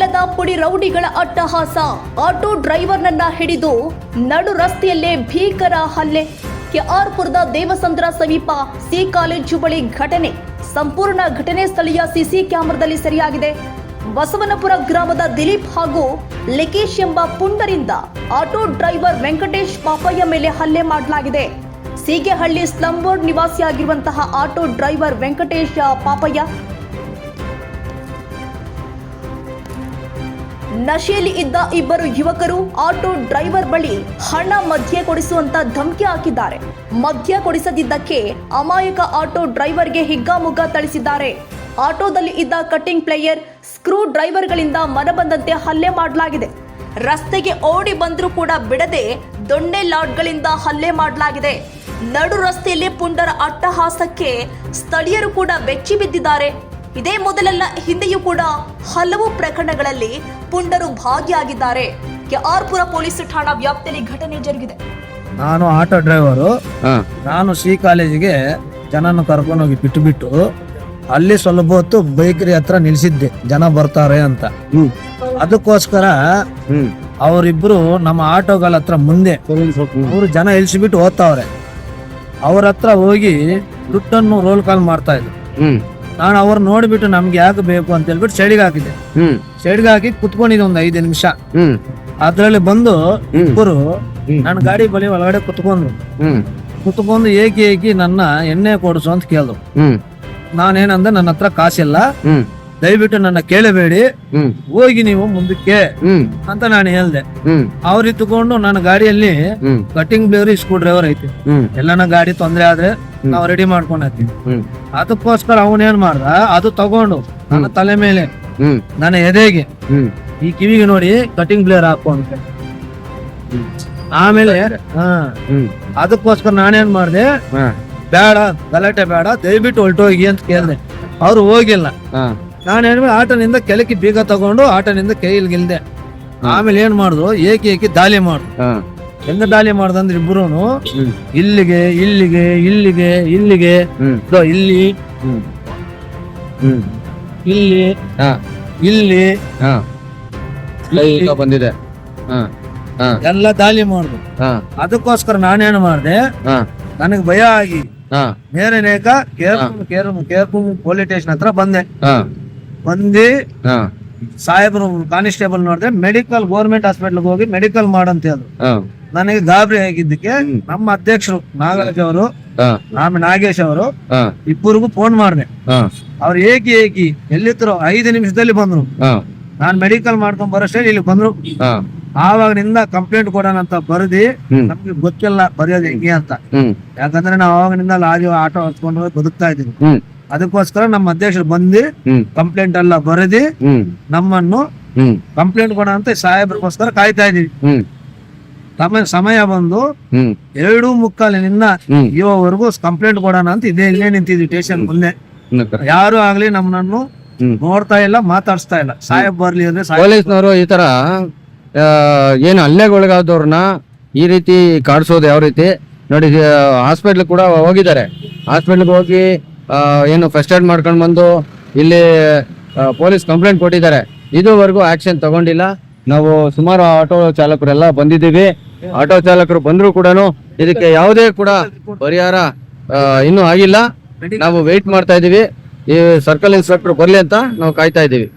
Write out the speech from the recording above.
ಮಂಡ್ಯದ ಪುಡಿ ರೌಡಿಗಳ ಅಟ್ಟಹಾಸ. ಆಟೋ ಡ್ರೈವರ್ನನ್ನ ಹಿಡಿದು ನಡು ರಸ್ತೆಯಲ್ಲೇ ಭೀಕರ ಹಲ್ಲೆ. ಕೆಆರ್ಪುರದ ದೇವಸಂದ್ರ ಸಮೀಪ ಸಿ ಕಾಲೇಜು ಬಳಿ ಘಟನೆ. ಸಂಪೂರ್ಣ ಘಟನೆ ಸ್ಥಳೀಯ ಸಿಸಿ ಕ್ಯಾಮೆರಾದಲ್ಲಿ ಸೆರೆಯಾಗಿದೆ. ಬಸವನಪುರ ಗ್ರಾಮದ ದಿಲೀಪ್ ಹಾಗೂ ಲಿಕೇಶ್ ಎಂಬ ಪುಂಡರಿಂದ ಆಟೋ ಡ್ರೈವರ್ ವೆಂಕಟೇಶ್ ಪಾಪಯ್ಯ ಮೇಲೆ ಹಲ್ಲೆ ಮಾಡಲಾಗಿದೆ. ಸೀಗೆಹಳ್ಳಿ ಸ್ಲಂ ಬೋರ್ಡ್ ನಿವಾಸಿಯಾಗಿರುವಂತಹ ಆಟೋ ಡ್ರೈವರ್ ವೆಂಕಟೇಶ್ ಪಾಪಯ್ಯ ನಶೆಯಲ್ಲಿ ಇದ್ದ ಇಬ್ಬರು ಯುವಕರು ಆಟೋ ಡ್ರೈವರ್ ಬಳಿ ಹಣ ಮದ್ಯ ಕೊಡಿಸುವಂತ ಧಮಕಿ ಹಾಕಿದ್ದಾರೆ. ಮದ್ಯ ಕೊಡಿಸದಿದ್ದಕ್ಕೆ ಅಮಾಯಕ ಆಟೋ ಡ್ರೈವರ್ಗೆ ಹಿಗ್ಗಾಮುಗ್ಗಾ ಥಳಿಸಿದ್ದಾರೆ. ಆಟೋದಲ್ಲಿ ಇದ್ದ ಕಟ್ಟಿಂಗ್ ಪ್ಲೇಯರ್, ಸ್ಕ್ರೂ ಡ್ರೈವರ್ಗಳಿಂದ ಮನಬಂದಂತೆ ಹಲ್ಲೆ ಮಾಡಲಾಗಿದೆ. ರಸ್ತೆಗೆ ಓಡಿ ಬಂದರೂ ಕೂಡ ಬಿಡದೆ ದೊಣ್ಣೆ ಲಾಡ್ಗಳಿಂದ ಹಲ್ಲೆ ಮಾಡಲಾಗಿದೆ. ನಡು ರಸ್ತೆಯಲ್ಲಿ ಪುಂಡರ ಅಟ್ಟಹಾಸಕ್ಕೆ ಸ್ಥಳೀಯರು ಕೂಡ ಬೆಚ್ಚಿ ಬಿದ್ದಿದ್ದಾರೆ. ಇದೇ ಮೊದಲಲ್ಲ, ಹಿಂದೆಯೂ ಕೂಡ ಹಲವು ಪ್ರಕರಣಗಳಲ್ಲಿ ಪುಂಡರು ಭಾಗಿಯಾಗಿದ್ದಾರೆ. ಕೆಆರ್ಪುರ ಪೊಲೀಸ್ ಠಾಣಾ ವ್ಯಾಪ್ತಿಯಲ್ಲಿ ಘಟನೆ ಜರುಗಿದೆ. ನಾನು ಆಟೋ ಡ್ರೈವರು. ನಾನು ಸಿ ಕಾಲೇಜಿಗೆ ಜನನ ಕರ್ಕೊಂಡೋಗಿ ಬಿಟ್ಟು ಅಲ್ಲಿ ಸ್ವಲ್ಪ ಹೊತ್ತು ಬೇಕರಿ ಹತ್ರ ನಿಲ್ಸಿದ್ದೆ, ಜನ ಬರ್ತಾರೆ ಅಂತ. ಅದಕ್ಕೋಸ್ಕರ ಅವರಿಬ್ರು ನಮ್ಮ ಆಟೋಗಳ ಹತ್ರ ಮುಂದೆ ಅವರು ಜನ ಇಳಿಸಿಬಿಟ್ಟು ಹೋಗ್ತಾವ್ರೆ. ಅವ್ರ ಹತ್ರ ಹೋಗಿ ದುಡ್ಡನ್ನು ರೋಲ್ ಕಾಲ್ ಮಾಡ್ತಾ ಇದ್ರು. ನಾನು ಅವ್ರು ನೋಡ್ಬಿಟ್ಟು ನಮ್ಗೆ ಯಾಕೆ ಬೇಕು ಅಂತ ಹೇಳ್ಬಿಟ್ಟು ಸೈಡ್ಗೆ ಹಾಕಿದ್ದೆ. ಸೈಡ್ಗೆ ಹಾಕಿ ಕುತ್ಕೊಂಡಿದ್ದೆ ಒಂದು 5 ನಿಮಿಷ. ಅದ್ರಲ್ಲಿ ಬಂದು ಇಬ್ಬರು ನನ್ನ ಗಾಡಿ ಬಳಿ ಒಳಗಡೆ ಕುತ್ಕೊಂಡು ಏಕಿ ನನ್ನ ಎಣ್ಣೆ ಕೊಡಿಸು ಅಂತ ಕೇಳಿದ್ರು. ನಾನೇನಂದ್ರೆ ನನ್ನ ಹತ್ರ ಕಾಸಿಲ್ಲ, ದಯವಿಟ್ಟು ನನ್ನ ಕೇಳಬೇಡಿ, ಹೋಗಿ ನೀವು ಮುಂದಕ್ಕೆ ಅಂತ ನಾನು ಹೇಳ್ದೆ. ಅವ್ರು ಇತ್ತುಕೊಂಡು ನನ್ನ ಗಾಡಿಯಲ್ಲಿ ಕಟಿಂಗ್ ಬ್ಲೇವರ್, ಸ್ಕ್ರೂ ಡ್ರೈವರ್ ಐತಿ. ಎಲ್ಲನ ಗಾಡಿ ತೊಂದ್ರೆ ಆದ್ರೆ ನಾವು ರೆಡಿ ಮಾಡ್ಕೊಂಡೀವಿ. ಅದಕ್ಕೋಸ್ಕರ ಅವನೇನ್ ಮಾಡ್ದ, ಅದು ತಗೊಂಡು ನನ್ನ ತಲೆ ಮೇಲೆ, ನನ್ನ ಎದೆಗೆ, ಈ ಕಿವಿಗೆ ನೋಡಿ ಕಟಿಂಗ್ ಬ್ಲೇವರ್ ಹಾಕು ಅಂತ. ಆಮೇಲೆ ಅದಕ್ಕೋಸ್ಕರ ನಾನೇನ್ ಮಾಡ್ದೆ, ಬೇಡ ಗಲಾಟೆ ಬೇಡ, ದಯವಿಟ್ಟು ಹೊರಟೋಗಿ ಅಂತ ಕೇಳ್ದೆ. ಅವ್ರು ಹೋಗಿಲ್ಲ. ನಾನೇನ್ ಆಟೋನಿಂದ ಕೆಳಕ್ಕೆ ಬೀಗ ತಗೊಂಡು ಆಟೋನಿಂದ ಕೈಯಲ್ಲಿ ಗೆಲ್ದೆ. ಆಮೇಲೆ ಏನ್ ಮಾಡಿದ್ರು, ಏಕಿ ದಾಳಿ ಮಾಡಿದ್ರು. ಹೆಂಗ ದಾಳಿ ಮಾಡ್ದಂದ್ರೆ ಇಬ್ರು ಇಲ್ಲಿಗೆ ಇಲ್ಲಿಗೆ ಇಲ್ಲಿಗೆ ಇಲ್ಲಿಗೆ ಇಲ್ಲಿ ಇಲ್ಲಿ ಇಲ್ಲಿ ಬಂದಿದೆ ಎಲ್ಲ ದಾಳಿ ಮಾಡಿದ್ರು. ಅದಕ್ಕೋಸ್ಕರ ನಾನೇನು ಮಾಡ್ದೆ, ನನಗ್ ಭಯ ಆಗಿ ನೇರನೇಕ ಕೇರ್ಪುರ್ ಪೊಲೀಸ್ ಸ್ಟೇಷನ್ ಹತ್ರ ಬಂದೆ. ಸಾಹೇಬ್ರು ಕಾನ್ಸ್ಟೇಬಲ್ ನೋಡಿದೆ, ಮೆಡಿಕಲ್ ಗೌರ್ಮೆಂಟ್ ಹಾಸ್ಪಿಟಲ್ ಹೋಗಿ ಮೆಡಿಕಲ್ ಮಾಡಂತ ಹೇಳಿದ್ರು. ನನಗೆ ಗಾಬರಿ ಆಗಿದ್ದಕ್ಕೆ ನಮ್ಮ ಅಧ್ಯಕ್ಷರು ನಾಗರಾಜ್ ಅವರು, ಆಮೇಲೆ ನಾಗೇಶ್ ಅವರು ಇಬ್ಬರಿಗೂ ಫೋನ್ ಮಾಡಿದೆ. ಅವ್ರು ಏಕಿ ಎಲ್ಲಿದ್ರು 5 ನಿಮಿಷದಲ್ಲಿ ಬಂದ್ರು. ನಾನ್ ಮೆಡಿಕಲ್ ಮಾಡ್ಕೊಂಡ್ ಬರೋಷ್ಟೇ ಇಲ್ಲಿ ಬಂದ್ರು. ಆವಾಗಿನಿಂದ ಕಂಪ್ಲೇಂಟ್ ಕೊಡೋಣ ಅಂತ ಬರೆದಿ, ನಮ್ಗೆ ಗೊತ್ತಿಲ್ಲ ಬರೆಯೋದು ಹೆಂಗೆ ಅಂತ. ಯಾಕಂದ್ರೆ ನಾವು ಆವಾಗಿನಿಂದ ಲಾರಿ ಆಟೋ ಹಚ್ಕೊಂಡು ಬದುಕ್ತಾ ಇದೀವಿ. ಅದಕ್ಕೋಸ್ಕರ ನಮ್ಮ ಅಧ್ಯಕ್ಷರು ಬಂದು ಕಂಪ್ಲೇಂಟ್ ಎಲ್ಲ ಬರೆದಿ ನಮ್ಮನ್ನು ಕಂಪ್ಲೇಂಟ್ ಕೊಡೋಣ ಅಂತ ಸಾಹೇಬ್ರಿಗೋಸ್ಕರ ಕಾಯ್ತಾ ಇದೀವಿ. ಸಮಯ ಬಂದು 2:45 ಇವವರೆಗೂ ಕಂಪ್ಲೇಂಟ್ ಕೊಡೋಣ ಅಂತ ಇಲ್ಲೇ ನಿಂತಿದ್ವಿ ಸ್ಟೇಷನ್ ಮುಂದೆ. ಯಾರು ಆಗ್ಲಿ ನಮ್ಮನ್ನು ನೋಡ್ತಾ ಇಲ್ಲ, ಮಾತಾಡ್ಸ್ತಾ ಇಲ್ಲ. ಸಾಹೇಬ್ ಬರ್ಲಿ ಅಂದ್ರೆ ಪೊಲೀಸ್ನವರು ಈ ತರ ಏನು ಹಲ್ಲೆಗೊಳಗಾದವ್ರನ್ನ ಈ ರೀತಿ ಕಾಡ್ಸೋದು ಯಾವ ರೀತಿ ನೋಡಿ. ಹಾಸ್ಪಿಟ್ಲ್ ಕೂಡ ಹೋಗಿದ್ದಾರೆ. ಹಾಸ್ಪಿಟ್ಲ್ಗೆ ಹೋಗಿ ಏನು ಫಸ್ಟ್ ಏಡ್ ಮಾಡ್ಕೊಂಡು ಬಂದು ಇಲ್ಲಿ ಪೊಲೀಸ್ ಕಂಪ್ಲೇಂಟ್ ಕೊಟ್ಟಿದ್ದಾರೆ. ಇದುವರೆಗೂ ಆಕ್ಷನ್ ತಗೊಂಡಿಲ್ಲ. ನಾವು ಸುಮಾರು ಆಟೋ ಚಾಲಕರೆಲ್ಲ ಬಂದಿದ್ದೀವಿ. ಆಟೋ ಚಾಲಕರು ಬಂದ್ರು ಕೂಡ ಇದಕ್ಕೆ ಯಾವುದೇ ಕೂಡ ಪರಿಹಾರ ಇನ್ನೂ ಆಗಿಲ್ಲ. ನಾವು ವೇಟ್ ಮಾಡ್ತಾ ಇದೀವಿ, ಈ ಸರ್ಕಲ್ ಇನ್ಸ್ಪೆಕ್ಟರ್ ಬರ್ಲಿ ಅಂತ ನಾವು ಕಾಯ್ತಾ ಇದೀವಿ.